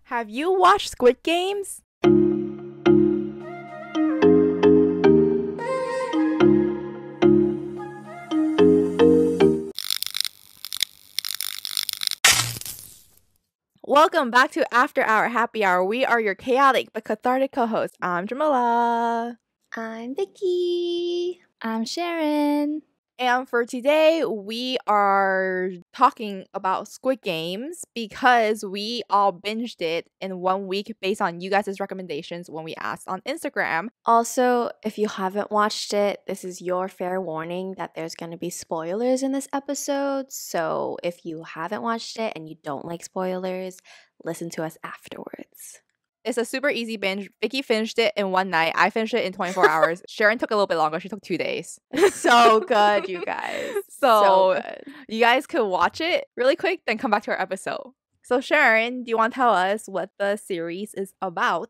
Have you watched Squid Games? Welcome back to After Hour Happy Hour. We are your chaotic but cathartic co-hosts. I'm Jamila. I'm Vicky. I'm Sharon. And for today, we are talking about Squid Games because we all binged it in 1 week based on you guys' recommendations when we asked on Instagram. Also, if you haven't watched it, this is your fair warning that there's going to be spoilers in this episode. So if you haven't watched it and you don't like spoilers, listen to us afterwards. It's a super easy binge. Vicky finished it in 1 night. I finished it in 24 hours. Sharon took a little bit longer. She took 2 days. So good, you guys. So good. You guys could watch it really quick, then come back to our episode. So Sharon, do you want to tell us what the series is about?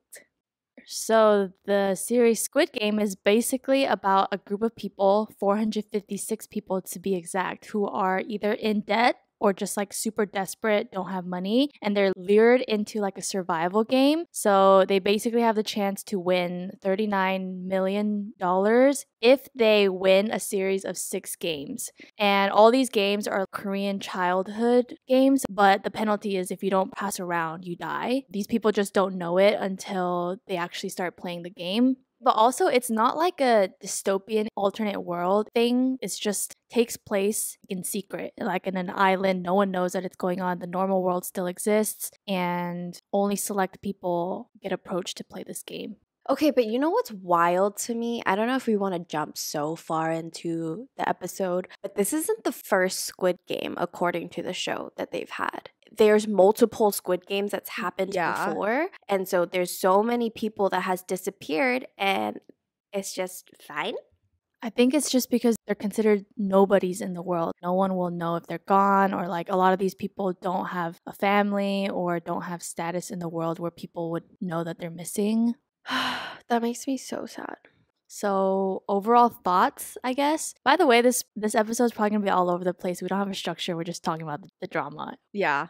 So the series Squid Game is basically about a group of people, 456 people to be exact, who are either in debt or just like super desperate, don't have money, and they're lured into like a survival game. So they basically have the chance to win $39 million if they win a series of 6 games. And all these games are Korean childhood games, but the penalty is if you don't pass around, you die. These people just don't know it until they actually start playing the game. But also, it's not like a dystopian alternate world thing. It's just takes place in secret, like in an island. No one knows that it's going on. The normal world still exists, and only select people get approached to play this game. Okay, but you know what's wild to me? I don't know if we want to jump so far into the episode, but this isn't the first Squid Game, according to the show, that they've had. There's multiple Squid Games that's happened before, and so there's so many people that has disappeared, and it's just fine. I think it's just because they're considered nobodies in the world. No one will know if they're gone, or like a lot of these people don't have a family or don't have status in the world where people would know that they're missing. That makes me so sad. So overall thoughts, I guess. By the way, this episode is probably gonna be all over the place. We don't have a structure. We're just talking about the drama. Yeah.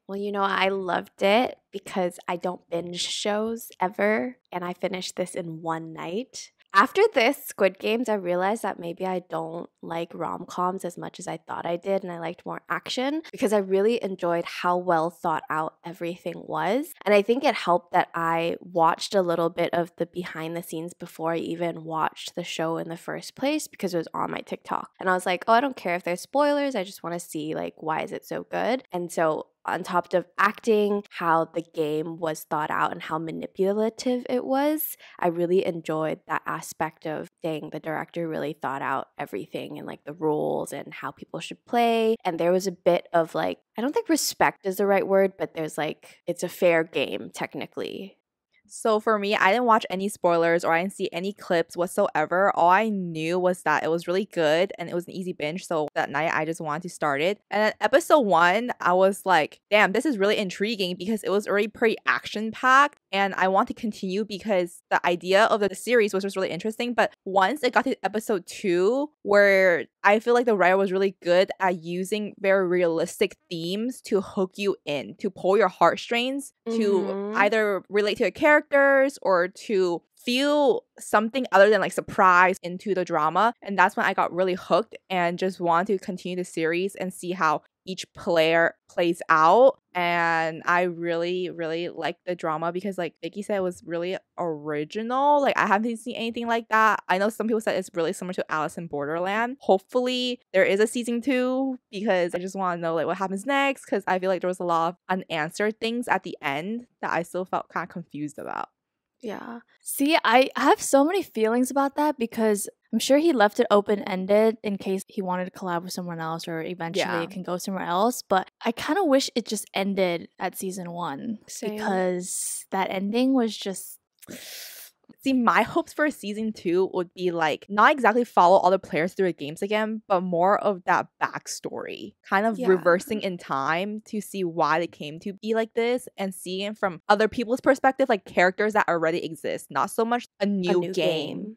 Well, you know, I loved it because I don't binge shows ever, and I finished this in 1 night. After this Squid Games, I realized that maybe I don't like rom-coms as much as I thought I did, and I liked more action because I really enjoyed how well thought out everything was. And I think it helped that I watched a little bit of the behind the scenes before I even watched the show in the first place because it was on my TikTok. And I was like, oh, I don't care if there's spoilers. I just want to see, like, why is it so good? And so on top of acting, how the game was thought out and how manipulative it was, I really enjoyed that aspect of, dang, the director really thought out everything and like the rules and how people should play. And there was a bit of like, I don't think respect is the right word, but there's like, it's a fair game technically. So for me, I didn't watch any spoilers or I didn't see any clips whatsoever. All I knew was that it was really good and it was an easy binge. So that night, I just wanted to start it. And then episode 1, I was like, damn, this is really intriguing because it was already pretty action-packed. And I want to continue because the idea of the series was just really interesting. But once it got to episode 2, where I feel like the writer was really good at using very realistic themes to hook you in, to pull your heartstrings, to either relate to the characters or to feel something other than like surprise into the drama. And that's when I got really hooked and just wanted to continue the series and see how each player plays out. And I really, really liked the drama because like Vicky said, it was really original. Like I haven't seen anything like that. I know some people said it's really similar to Alice in Borderland. Hopefully there is a season 2 because I just want to know like what happens next because I feel like there was a lot of unanswered things at the end that I still felt kind of confused about. Yeah. See, I have so many feelings about that because I'm sure he left it open-ended in case he wanted to collab with someone else or eventually it can go somewhere else. But I kind of wish it just ended at season 1 because that ending was just... See, my hopes for season 2 would be like not exactly follow all the players through the games again, but more of that backstory, kind of reversing in time to see why they came to be like this and seeing it from other people's perspective, like characters that already exist, not so much a new game.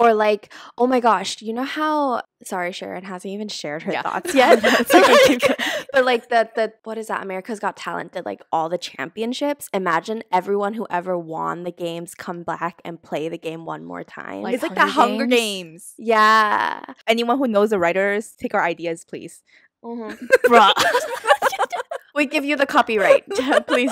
Or like, oh my gosh, you know how, sorry, Sharon hasn't even shared her thoughts Yeah. yet. No, it's okay, keep going. But like the what is that? America's Got Talent did like all the championships. Imagine everyone who ever won the games come back and play the game one more time. Like It's like the Hunger Hunger Games. Yeah. Anyone who knows the writers, take our ideas, please. Bruh. We give you the copyright, please.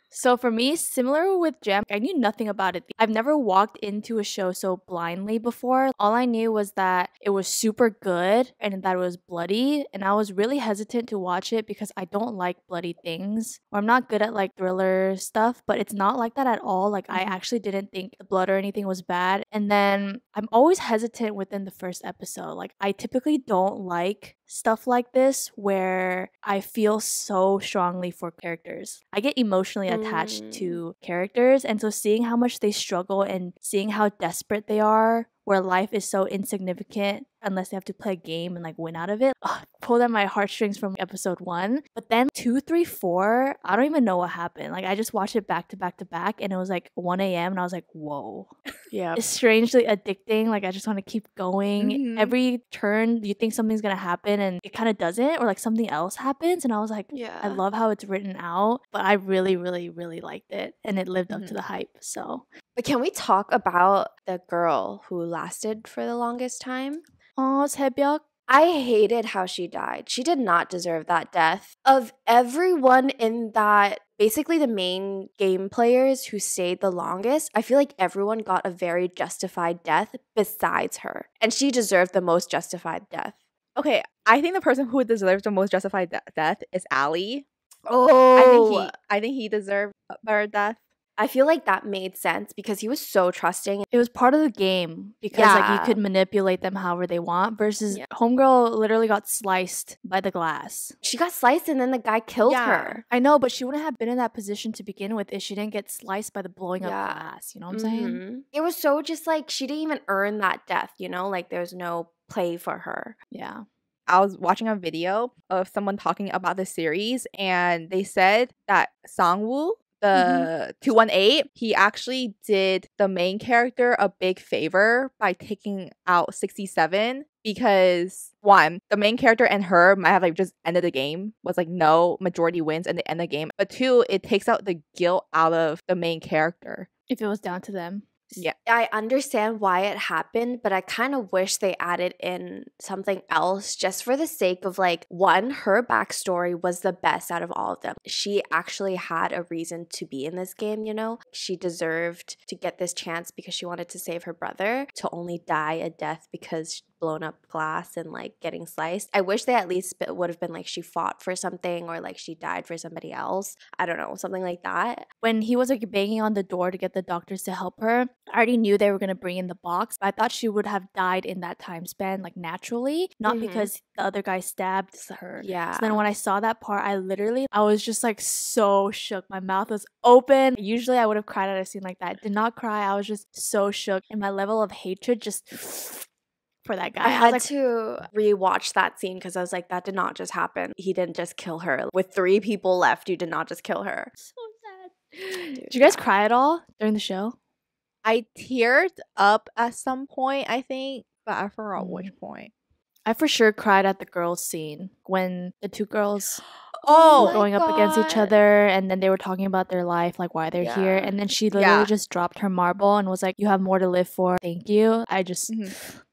So for me, similar with Gem, I knew nothing about it. I've never walked into a show so blindly before. All I knew was that it was super good and that it was bloody. And I was really hesitant to watch it because I don't like bloody things. Or I'm not good at like thriller stuff, but it's not like that at all. Like I actually didn't think the blood or anything was bad. And then I'm always hesitant within the first episode. Like I typically don't like stuff like this where I feel so strongly for characters. I get emotionally attached to characters, and so seeing how much they struggle and seeing how desperate they are, where life is so insignificant unless they have to play a game and like win out of it, pulled at my heartstrings from episode 1. But then 2, 3, 4, I don't even know what happened. Like I just watched it back to back to back, and it was like 1 a.m. and I was like, whoa. Yeah. It's strangely addicting. Like I just want to keep going. Every turn you think something's gonna happen and it kind of doesn't, or like something else happens, and I was like, Yeah. I love how it's written out. But I really, really, really liked it, and it lived up to the hype. So But can we talk about the girl who lasted for the longest time? 새벽. I hated how she died. She did not deserve that death. Of everyone in that, basically the main game players who stayed the longest, I feel like everyone got a very justified death besides her. And she deserved the most justified death. Okay, I think the person who deserves the most justified death is Ali. Oh, I think he deserved a better death. I feel like that made sense because he was so trusting. It was part of the game because like you could manipulate them however they want versus Homegirl literally got sliced by the glass. She got sliced and then the guy killed her. I know, but she wouldn't have been in that position to begin with if she didn't get sliced by the blowing up glass. You know what I'm saying? It was so just like she didn't even earn that death, you know? Like there's no play for her. Yeah. I was watching a video of someone talking about the series, and they said that Sangwoo, the 218, he actually did the main character a big favor by taking out 67 because, one, the main character and her might have like just ended the game, was like no majority wins and they end the game, but 2, it takes out the guilt out of the main character. If it was down to them. Yeah. I understand why it happened, but I kind of wish they added in something else just for the sake of like, one, her backstory was the best out of all of them. She actually had a reason to be in this game, you know? She deserved to get this chance because she wanted to save her brother, to only die a death because blown up glass and like getting sliced. I wish they at least would have been like she fought for something or like she died for somebody else. I don't know, something like that. When he was like banging on the door to get the doctors to help her, I already knew they were going to bring in the box. But I thought she would have died in that time span, like naturally, not because the other guy stabbed her. Yeah. So then when I saw that part, I was just like so shook. My mouth was open. Usually I would have cried at a scene like that. I did not cry. I was just so shook. And my level of hatred just for that guy. I had to rewatch that scene because I was like, that did not just happen. He didn't just kill her. With 3 people left, you did not just kill her. So sad. Did you guys cry at all during the show? I teared up at some point, I think, but I forgot which point. I for sure cried at the girls scene when the 2 girls were going up against each other, and then they were talking about their life, like why they're here, and then she literally just dropped her marble and was like, you have more to live for, thank you. I just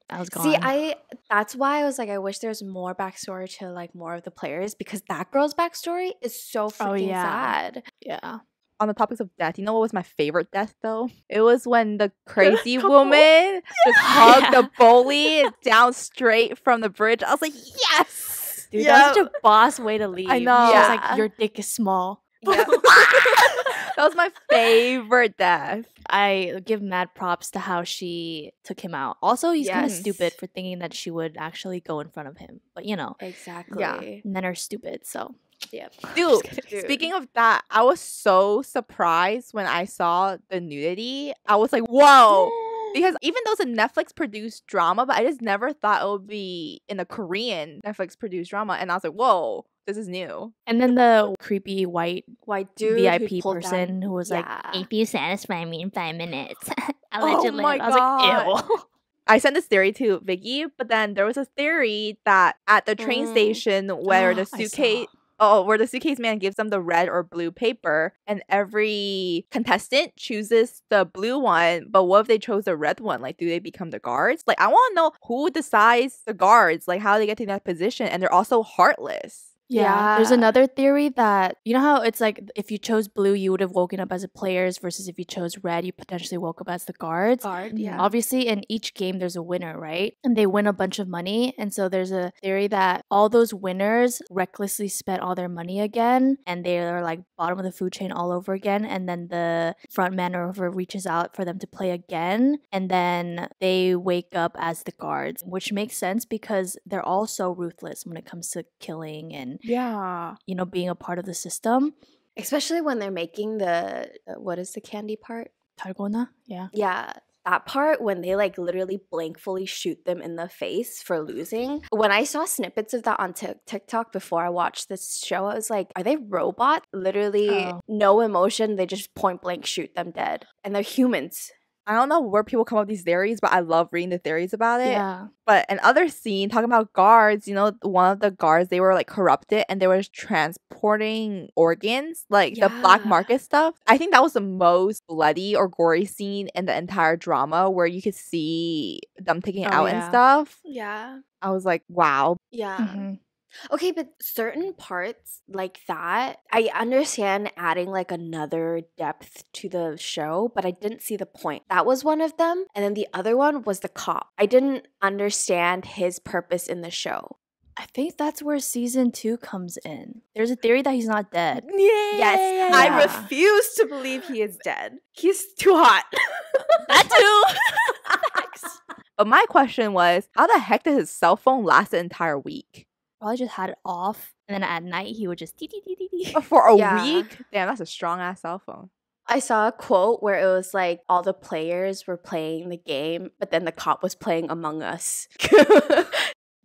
I was gone. See, that's why I was like, I wish there's more backstory to like more of the players because that girl's backstory is so freaking sad. Yeah. On the topics of death, you know what was my favorite death though? It was when the crazy woman just hugged the bully down straight from the bridge. I was like, yes! Dude, that was such a boss way to leave. I know. She was like, your dick is small. Yeah. That was my favorite death. I give mad props to how she took him out. Also, he's kind of stupid for thinking that she would actually go in front of him. But you know. Exactly. Yeah. Men are stupid, so. Yeah. Dude, speaking of that, I was so surprised when I saw the nudity. I was like, whoa. Because even though it's a Netflix produced drama, but I just never thought it would be in a Korean Netflix produced drama. And I was like, whoa, this is new. And then the creepy white dude VIP who pulled person down, who was like, yeah. if you satisfy me in 5 minutes, I'll Oh let you live. my I was like, ew. I sent this theory to Vicky, but then there was a theory that at the train station where the I suitcase saw. where the suitcase man gives them the red or blue paper and every contestant chooses the blue one, but what if they chose the red one? Like, do they become the guards? Like, I want to know who decides the guards, like how they get to that position, and they're also heartless. Yeah. There's Yeah. another theory that, you know how it's like if you chose blue, you would have woken up as the players versus if you chose red, you potentially woke up as the guards. Guard, yeah. Obviously, in each game, there's a winner, right? And they win a bunch of money. And so there's a theory that all those winners recklessly spent all their money again and they're like bottom of the food chain all over again. And then the front man or whoever reaches out for them to play again. And then they wake up as the guards, which makes sense because they're all so ruthless when it comes to killing and Yeah. you know, being a part of the system. Especially when they're making the what is the candy part? Targona, yeah. Yeah, that part when they like literally blankfully shoot them in the face for losing. When I saw snippets of that on TikTok before I watched this show, I was like, are they robots? Literally no emotion. They just point blank shoot them dead. And they're humans. I don't know where people come up with these theories, but I love reading the theories about it. Yeah. But another scene talking about guards, you know, one of the guards, they were like corrupted and they were transporting organs, like the black Yeah. market stuff. I think that was the most bloody or gory scene in the entire drama where you could see them taking it Oh, out and yeah. stuff. Yeah. I was like, wow. Yeah. Mhm. Okay, but certain parts like that, I understand adding like another depth to the show, but I didn't see the point. That was one of them. And then the other one was the cop. I didn't understand his purpose in the show. I think that's where season 2 comes in. There's a theory that he's not dead. Yes, yeah. I refuse to believe he is dead. He's too hot. That too. Facts. But my question was, how the heck did his cell phone last the entire week? Probably just had it off, and then at night he would just dee dee dee dee dee. For a Yeah. week? Damn, that's a strong ass cell phone. I saw a quote where it was like all the players were playing the game, but then the cop was playing Among Us.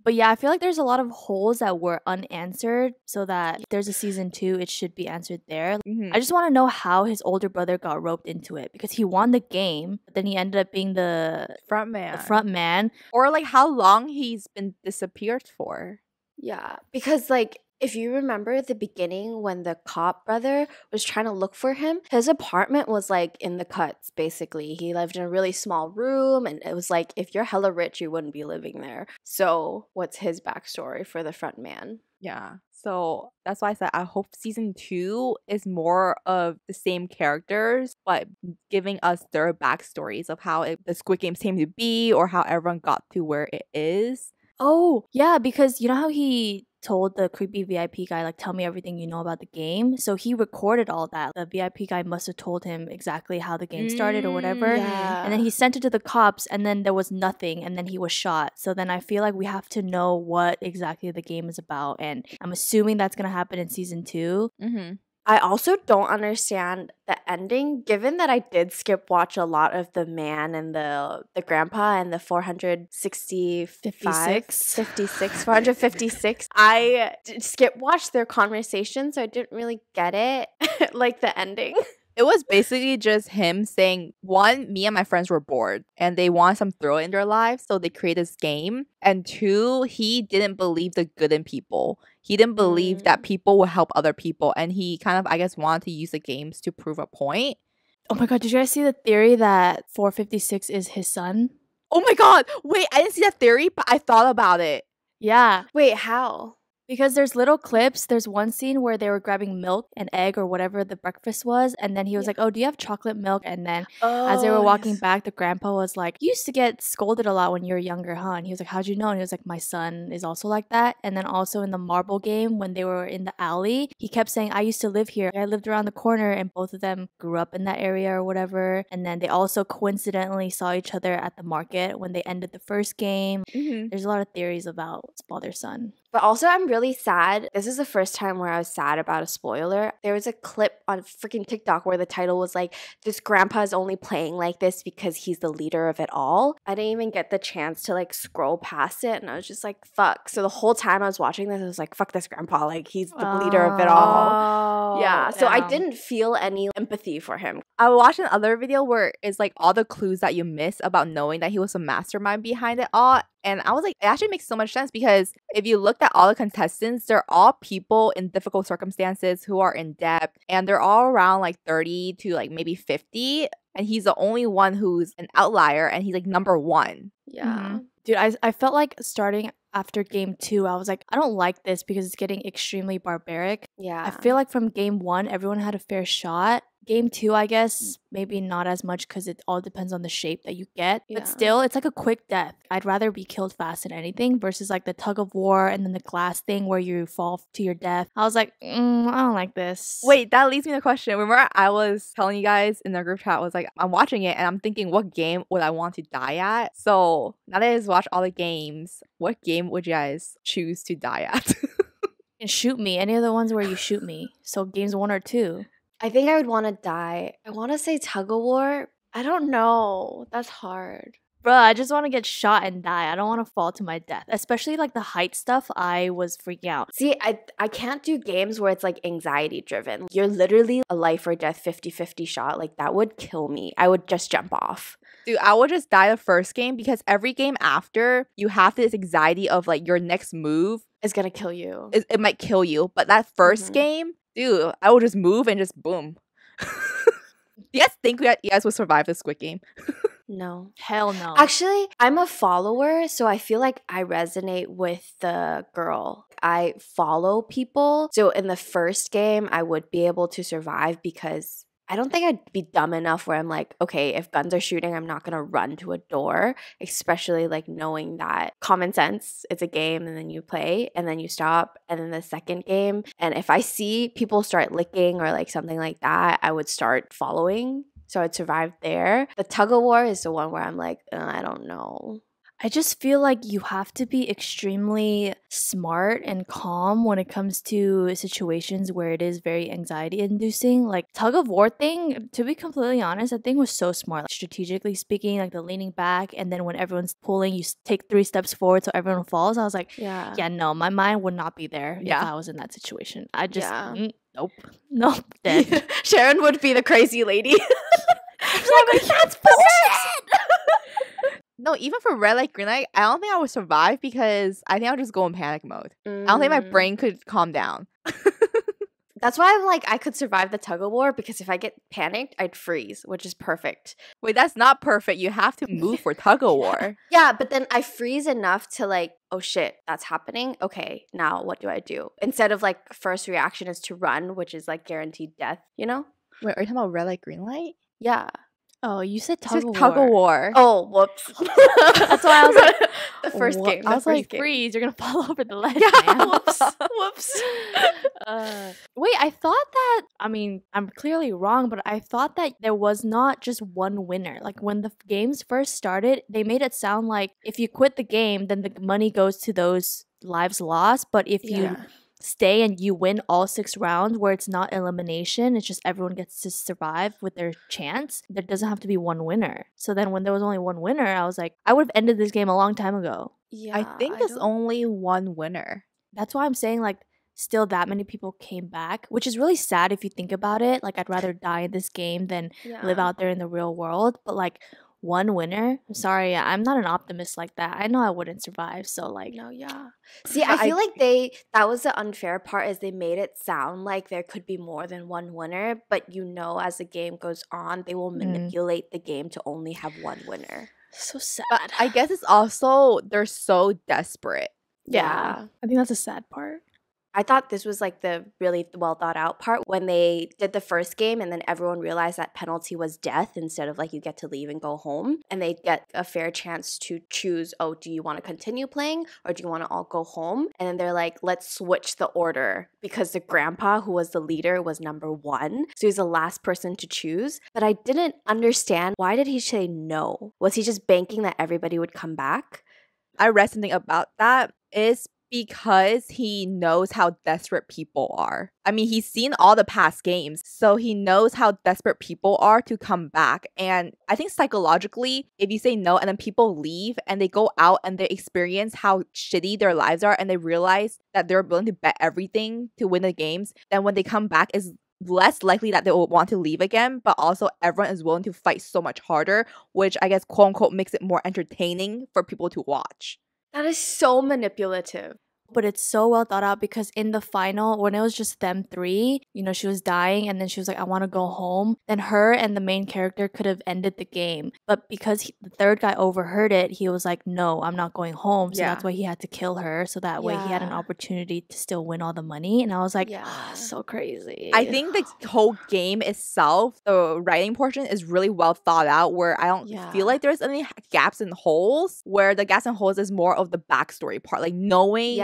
But yeah, I feel like there's a lot of holes that were unanswered, so that if there's a season 2, it should be answered there. Mhm. I just want to know how his older brother got roped into it because he won the game, but then he ended up being the Front man. front man. Or like how long he's been disappeared for. Yeah, because like if you remember at the beginning when the cop brother was trying to look for him, his apartment was like in the cuts basically. He lived in a really small room and it was like if you're hella rich you wouldn't be living there. So, what's his backstory for the front man? Yeah. So that's why I said I hope season 2 is more of the same characters, but giving us their backstories of how the Squid Games came to be or how everyone got to where it is. Oh, yeah, because you know how he told the creepy VIP guy, like, tell me everything you know about the game? So he recorded all that. The VIP guy must have told him exactly how the game started or whatever. Yeah. And then he sent it to the cops, and then there was nothing, and then he was shot. So then I feel like we have to know what exactly the game is about. And I'm assuming that's going to happen in season 2. Mm-hmm. I also don't understand the ending, given that I did skip watch a lot of the man and the grandpa and the 456. I skip watched their conversation, so I didn't really get it, like the ending. It was basically just him saying, one, me and my friends were bored and they want some thrill in their lives, so they created this game. And two, he didn't believe the good in people. He didn't believe that people will help other people. And he kind of, I guess, wanted to use the games to prove a point. Oh my god, did you guys see the theory that 456 is his son? Oh my god, wait, I didn't see that theory, but I thought about it. Yeah. Wait, how? Because there's little clips. There's one scene where they were grabbing milk and egg or whatever the breakfast was. And then he was like, oh, do you have chocolate milk? And then as they were walking back, the grandpa was like, you used to get scolded a lot when you were younger, huh? And he was like, how'd you know? And he was like, my son is also like that. And then also in the marble game, when they were in the alley, he kept saying, I used to live here. I lived around the corner. And both of them grew up in that area or whatever. And then they also coincidentally saw each other at the market when they ended the first game. Mm-hmm. There's a lot of theories about what's father's son. But also, I'm really sad. This is the first time where I was sad about a spoiler. There was a clip on freaking TikTok where the title was like, this grandpa is only playing like this because he's the leader of it all. I didn't even get the chance to like scroll past it. And I was just like, fuck. So the whole time I was watching this, I was like, fuck this grandpa. Like, he's the leader of it all. Yeah. So I didn't feel any empathy for him. I watched another video where it's like all the clues that you miss about knowing that he was a mastermind behind it all. And I was like, it actually makes so much sense because if you looked at all the contestants, they're all people in difficult circumstances who are in debt, and they're all around like 30 to like maybe 50. And he's the only one who's an outlier, and he's like number one. Yeah. Dude, I felt like starting after game 2, I was like, I don't like this because it's getting extremely barbaric. Yeah. I feel like from game 1, everyone had a fair shot. Game 2, I guess, maybe not as much because it all depends on the shape that you get. Yeah. But still, it's like a quick death. I'd rather be killed fast than anything versus like the tug of war and then the glass thing where you fall to your death. I was like, I don't like this. Wait, that leads me to a question. Remember I was telling you guys in the group chat, I was like, I'm watching it and I'm thinking, what game would I want to die at? So now that I just watched all the games, what game would you guys choose to die at? And shoot me. Any of the ones where you shoot me. So games 1 or 2. I think I would want to die. I want to say tug of war. I don't know. That's hard. Bruh, I just want to get shot and die. I don't want to fall to my death. Especially like the height stuff, I was freaking out. See, I can't do games where it's like anxiety driven. You're literally a life or death 50-50 shot. Like that would kill me. I would just jump off. Dude, I would just die the first game because every game after, you have this anxiety of like your next move. It's going to kill you. It might kill you. But that 1st game, dude, I would just move and just boom. Do you guys think you guys would survive the Squid Game? No. Hell no. Actually, I'm a follower, so I feel like I resonate with the girl. I follow people. So in the first game, I would be able to survive because I don't think I'd be dumb enough where I'm like, okay, if guns are shooting, I'm not going to run to a door, especially like knowing that common sense, it's a game and then you play and then you stop. And then the second game, and if I see people start licking or like something like that, I would start following. So I'd survive there. The tug of war is the one where I'm like, I don't know. I just feel like you have to be extremely smart and calm when it comes to situations where it is very anxiety inducing. Like tug of war thing, to be completely honest, that thing was so smart. Like, strategically speaking, like the leaning back and then when everyone's pulling, you take 3 steps forward so everyone falls. I was like, yeah, no, my mind would not be there if I was in that situation. I just, nope, dead. Sharon would be the crazy lady. Like, that's bullshit. No, even for red light, green light, I don't think I would survive because I think I would just go in panic mode. I don't think my brain could calm down. That's why I'm like, I could survive the tug of war because if I get panicked, I'd freeze, which is perfect. Wait, that's not perfect. You have to move for tug of war. Yeah, but then I freeze enough to like, oh shit, that's happening. Okay, now what do I do? Instead of like first reaction is to run, which is like guaranteed death, you know? Wait, are you talking about red light, green light? Yeah. Oh, you said tug of war. Tug of war. Oh, whoops. That's why I was like, the first game. I was like, freeze, you're going to fall over the ledge, yeah, man. Whoops. Wait, I thought that, I mean, I'm clearly wrong, but I thought that there was not just one winner. Like when the games first started, they made it sound like if you quit the game, then the money goes to those lives lost. But if you stay and you win all 6 rounds where it's not elimination, it's just everyone gets to survive with their chance, there doesn't have to be one winner. So then when there was only one winner, I was like, I would have ended this game a long time ago. Yeah, I think there's only one winner. That's why I'm saying like still that many people came back, which is really sad if you think about it. Like I'd rather die in this game than live out there in the real world. But like one winner, I'm sorry, I'm not an optimist like that. I know I wouldn't survive. So like See, I feel like that was the unfair part is they made it sound like there could be more than one winner, but you know as the game goes on, they will manipulate the game to only have one winner. So sad. But I guess it's also they're so desperate. Yeah. I think that's a sad part. I thought this was like the really well thought out part when they did the first game and then everyone realized that penalty was death instead of like you get to leave and go home, and they get a fair chance to choose, oh, do you want to continue playing or do you want to all go home? And then they're like, let's switch the order because the grandpa who was the leader was number 1. So he's the last person to choose. But I didn't understand, why did he say no? Was he just banking that everybody would come back? I read something about that. Is because he knows how desperate people are. I mean, he's seen all the past games, so he knows how desperate people are to come back. And I think psychologically, if you say no and then people leave and they go out and they experience how shitty their lives are and they realize that they're willing to bet everything to win the games, then when they come back is less likely that they will want to leave again, but also everyone is willing to fight so much harder, which I guess quote unquote makes it more entertaining for people to watch. That is so manipulative. But it's so well thought out because in the final, when it was just them three, you know, she was dying and then she was like, I want to go home. Then her and the main character could have ended the game. But because the third guy overheard it, he was like, no, I'm not going home. So that's why he had to kill her. So that way he had an opportunity to still win all the money. And I was like, so crazy. I think the whole game itself, the writing portion is really well thought out where I don't feel like there's any gaps and holes, where the gaps and holes is more of the backstory part, like knowing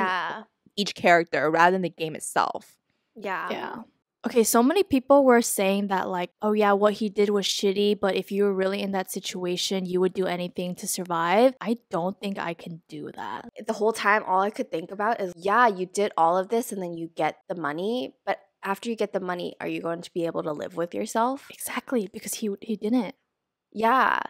each character rather than the game itself. Yeah. Okay, so many people were saying that like, oh yeah, what he did was shitty, but if you were really in that situation, you would do anything to survive. I don't think I can do that. The whole time, all I could think about is, you did all of this and then you get the money, but after you get the money, are you going to be able to live with yourself? Exactly, because he didn't. Yeah.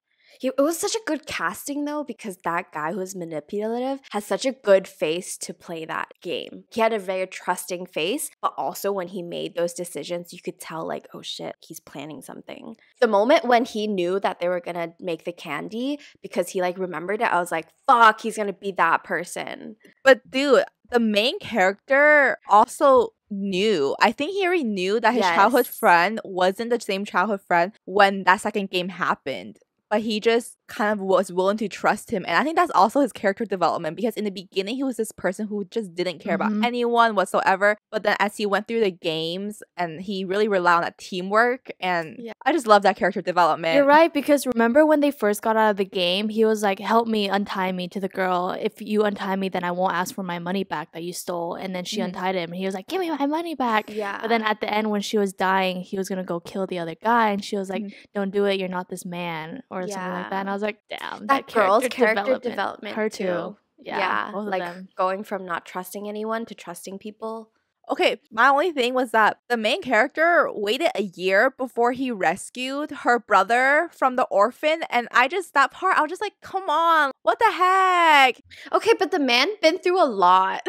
It was such a good casting, though, because that guy who was manipulative has such a good face to play that game. He had a very trusting face, but also when he made those decisions, you could tell, like, oh shit, he's planning something. The moment when he knew that they were gonna make the candy, because he, like, remembered it, I was like, fuck, he's gonna be that person. But dude, the main character also knew. I think he already knew that his childhood friend wasn't the same childhood friend when that second game happened. But he just kind of was willing to trust him. And I think that's also his character development, because in the beginning, he was this person who just didn't care about anyone whatsoever. But then as he went through the games and he really relied on that teamwork, and I just love that character development. You're right, because remember when they first got out of the game, he was like, help me untie me to the girl. If you untie me, then I won't ask for my money back that you stole. And then she untied him and he was like, give me my money back. Yeah. But then at the end, when she was dying, he was going to go kill the other guy. And she was like, don't do it. You're not this man, or something like that. And I was like, damn, that girl's character development her too. Yeah, both like of them. going from not trusting anyone to trusting people. Okay, my only thing was that the main character waited a year before he rescued her brother from the orphan, and that part, I was just like, come on, what the heck? Okay, but the man been through a lot.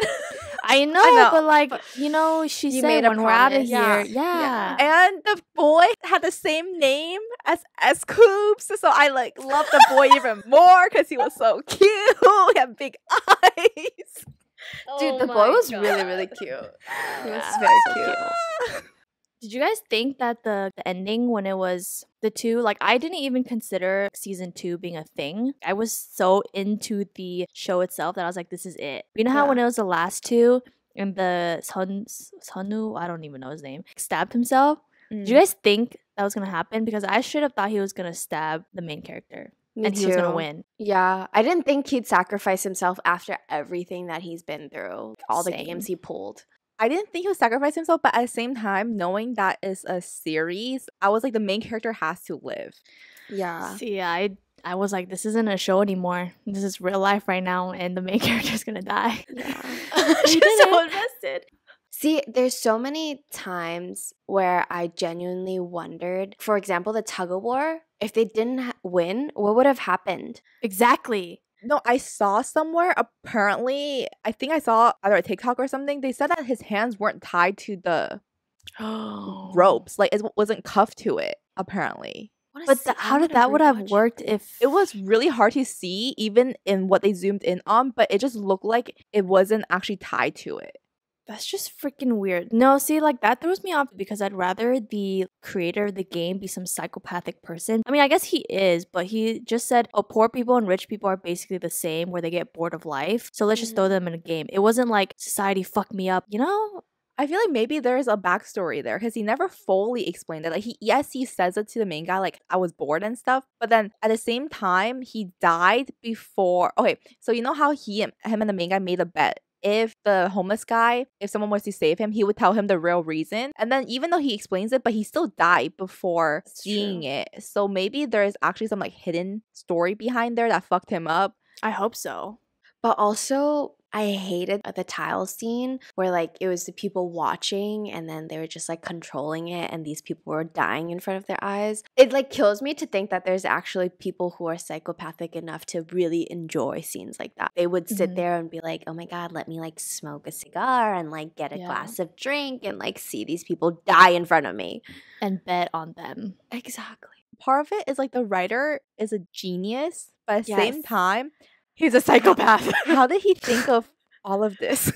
I know, but like, you know, she You said made a when we're out of promise. here. Yeah. And the boy had the same name as Coops, so I like loved the boy even more because he was so cute. He had big eyes. Dude, the boy was really, really cute. He was very cute. Did you guys think that the ending, when it was the two, like, I didn't even consider season 2 being a thing. I was so into the show itself that I was like, this is it. You know how when it was the last two and the Sonu, I don't even know his name, stabbed himself? Did you guys think that was going to happen? Because I should have thought he was going to stab the main character. Me he was going to win. Yeah. I didn't think he'd sacrifice himself after everything that he's been through. All the Same. games he pulled. I didn't think he would sacrifice himself, but at the same time, knowing that it's a series, I was like, the main character has to live. Yeah. See, I was like, this isn't a show anymore. This is real life right now, and the main character's going to die. Yeah. She's so invested. See, there's so many times where I genuinely wondered, for example, the tug of war, if they didn't win, what would have happened? Exactly. No, I saw somewhere, apparently, I think I saw either a TikTok or something, they said that his hands weren't tied to the ropes. Like, it wasn't cuffed to it, apparently. But how did that would have worked if... It was really hard to see, even in what they zoomed in on, but it just looked like it wasn't actually tied to it. That's just freaking weird. No, see, like, that throws me off because I'd rather the creator of the game be some psychopathic person. I mean, I guess he is, but he just said, oh, poor people and rich people are basically the same, where they get bored of life. So let's just throw them in a game. It wasn't like, society fucked me up, you know? I feel like maybe there's a backstory there because he never fully explained it. Like, he says it to the main guy, like, I was bored and stuff. But then at the same time, he died before. Okay, so you know how him and the main guy made a bet? If the homeless guy, if someone was to save him, he would tell him the real reason. And then even though he explains it, but he still died before seeing it. So maybe there's actually some like hidden story behind there that fucked him up. I hope so. But also, I hated the tile scene where like it was the people watching and then they were just like controlling it and these people were dying in front of their eyes. It like kills me to think that there's actually people who are psychopathic enough to really enjoy scenes like that. They would sit there and be like, oh my God, let me like smoke a cigar and like get a glass of drink and like see these people die in front of me. And bet on them. Exactly. Part of it is like the writer is a genius, but at the same time, he's a psychopath. How did he think of all of this?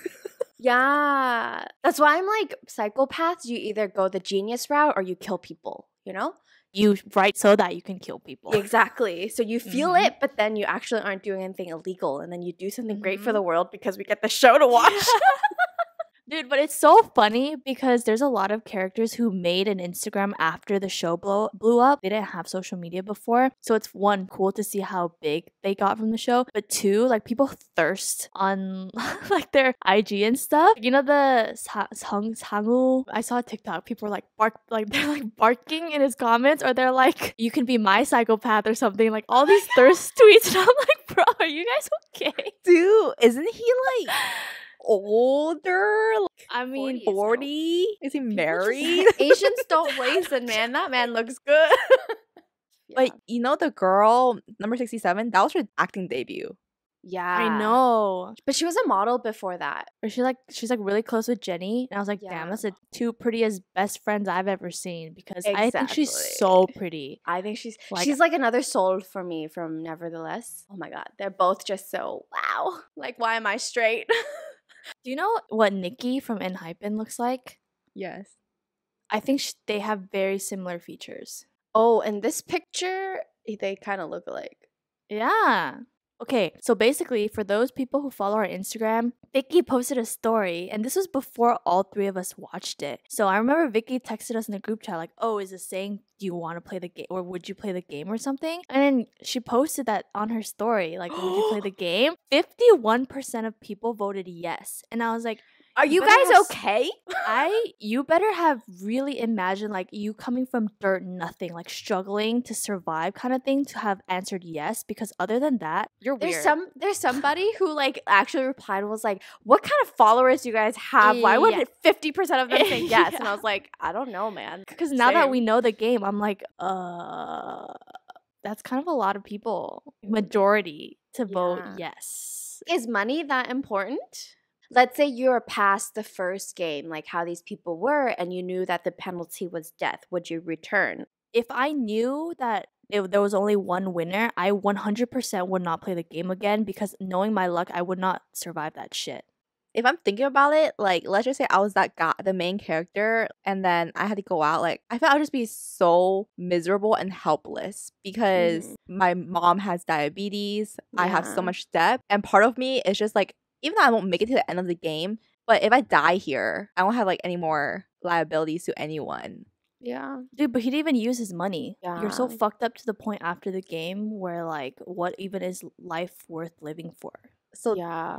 Yeah. That's why I'm like, psychopaths, you either go the genius route or you kill people, you know? You write so that you can kill people. Exactly. So you feel it, but then you actually aren't doing anything illegal. And then you do something great for the world because we get the show to watch. Dude, but it's so funny because there's a lot of characters who made an Instagram after the show blew up. They didn't have social media before. So it's one, cool to see how big they got from the show. But two, like people thirst on like their IG and stuff. You know the Sangu? I saw a TikTok. People were like they're like barking in his comments, or they're like, you can be my psychopath or something. Like all these thirst tweets. And I'm like, bro, are you guys okay? Dude, isn't he like older? I mean, 40? Is he married? Asians don't raisin, man. That man looks good. Like, you know the girl, number 67? That was her acting debut. Yeah. I know. But she was a model before that. Or she's like really close with Jenny. And I was like, damn, that's the two prettiest best friends I've ever seen. Because I think she's so pretty. I think she's like another soul for me from Nevertheless. Oh my God. They're both just so wow. Like, why am I straight? Do you know what Nikki from Enhypen looks like? Yes. I think they have very similar features. Oh, and this picture, they kind of look alike. Yeah. Okay, so basically, for those people who follow our Instagram, Vicky posted a story, and this was before all three of us watched it. So I remember Vicky texted us in the group chat, like, oh, is this saying, do you want to play the game, or would you play the game or something? And then she posted that on her story, like, would you play the game? 51% of people voted yes. And I was like, are you guys okay? You better have really imagined like you coming from dirt nothing, like struggling to survive kind of thing to have answered yes, because other than that, you're weird. There's somebody who like actually replied and was like, what kind of followers do you guys have? Why would 50% of them say yes? And I was like, I don't know, man. Because now that we know the game, I'm like, that's kind of a lot of people. Majority to vote yes. Is money that important? Let's say you're past the first game, like how these people were, and you knew that the penalty was death. Would you return? If I knew that there was only one winner, I 100% would not play the game again, because knowing my luck, I would not survive that shit. If I'm thinking about it, like, let's just say I was that guy, the main character, and then I had to go out, like, I feel I would just be so miserable and helpless because my mom has diabetes, I have so much debt, and part of me is just like, even though I won't make it to the end of the game, but if I die here, I won't have like any more liabilities to anyone. Yeah. Dude, but he didn't even use his money. Yeah. You're so fucked up to the point after the game where like, what even is life worth living for? So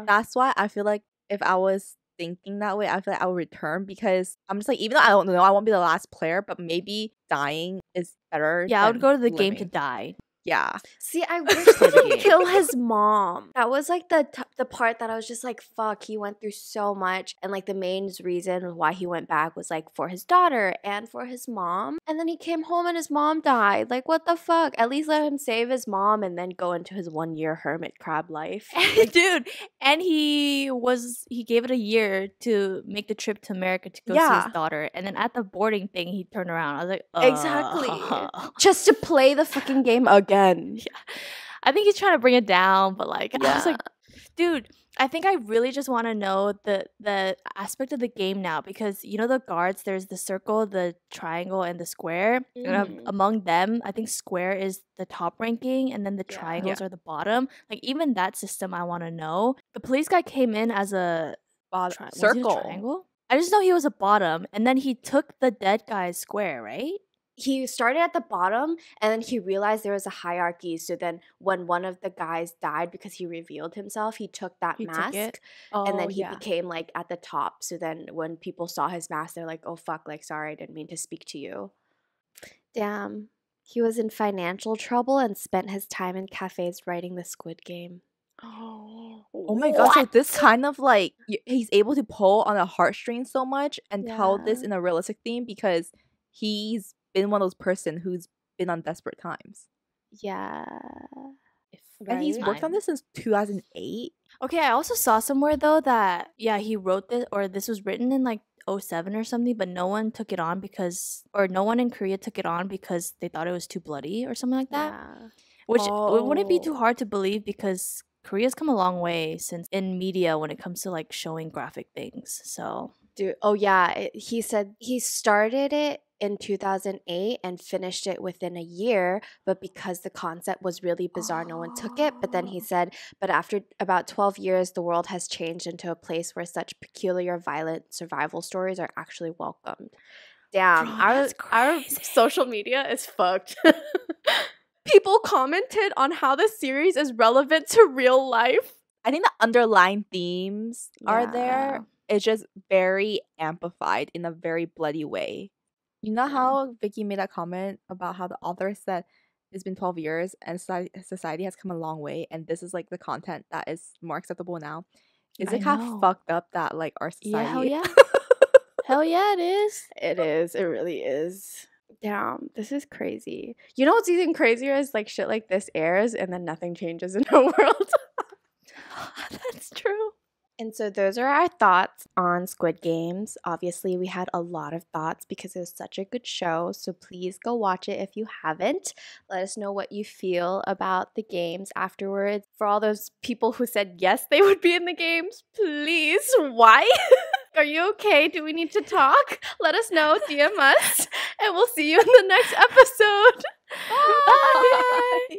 that's why I feel like if I was thinking that way, I feel like I would return, because I'm just like, even though I don't know, I won't be the last player, but maybe dying is better. Yeah, I would go to the living. game to die. Yeah. See, I wish he would kill his mom. That was like the part that I was just like, fuck, he went through so much. And like the main reason why he went back was like for his daughter and for his mom. And then he came home and his mom died. Like, what the fuck? At least let him save his mom and then go into his 1-year hermit crab life. Dude, and he gave it a year to make the trip to America to go see his daughter. And then at the boarding thing, he turned around. I was like, exactly. Just to play the fucking game again. Yeah. I think he's trying to bring it down, but like, I was like, dude, I think I really just want to know the aspect of the game now, because you know the guards, there's the circle, the triangle, and the square. And among them, I think square is the top ranking, and then the triangles are the bottom. Like even that system, I want to know. The police guy came in as a circle. Triangle. I just know he was a bottom, and then he took the dead guy's square, right? He started at the bottom and then he realized there was a hierarchy. So then when one of the guys died because he revealed himself, he took that mask and then he became like at the top. So then when people saw his mask, they're like, oh fuck, like sorry, I didn't mean to speak to you. Damn. He was in financial trouble and spent his time in cafes writing the Squid Game. Oh my gosh, so this kind of like he's able to pull on a heartstring so much and tell this Yeah. in a realistic theme because he's been one of those person who's been on desperate times. Yeah. And he's worked on this since 2008. Okay, I also saw somewhere though that he wrote this, or this was written in like 07 or something, but no one took it on because, or no one in Korea took it on because they thought it was too bloody or something like that. Yeah. Which wouldn't be too Oh. hard to believe because Korea's come a long way since in media when it comes to like showing graphic things. So Dude, oh yeah, he said he started it in 2008 and finished it within a year, but because the concept was really bizarre, no one took it. But then he said, but after about 12 years, the world has changed into a place where such peculiar, violent survival stories are actually welcomed. Damn, Bro, our that's crazy. social media is fucked. People commented on how the series is relevant to real life. I think the underlying themes are Yeah. there. It's just very amplified in a very bloody way. You know how Vicky made that comment about how the author said it's been 12 years and society has come a long way and this is like the content that is more acceptable now. Is I it kind know. of fucked up that like our society... Yeah, hell yeah. Hell yeah, it is. It is. It really is. Damn, this is crazy. You know what's even crazier is like shit like this airs and then nothing changes in our world. That's true. And so those are our thoughts on Squid Games. Obviously, we had a lot of thoughts because it was such a good show. So please go watch it if you haven't. Let us know what you feel about the games afterwards. For all those people who said yes, they would be in the games, please, why? Are you okay? Do we need to talk? Let us know, DM us, and we'll see you in the next episode. Bye. Bye.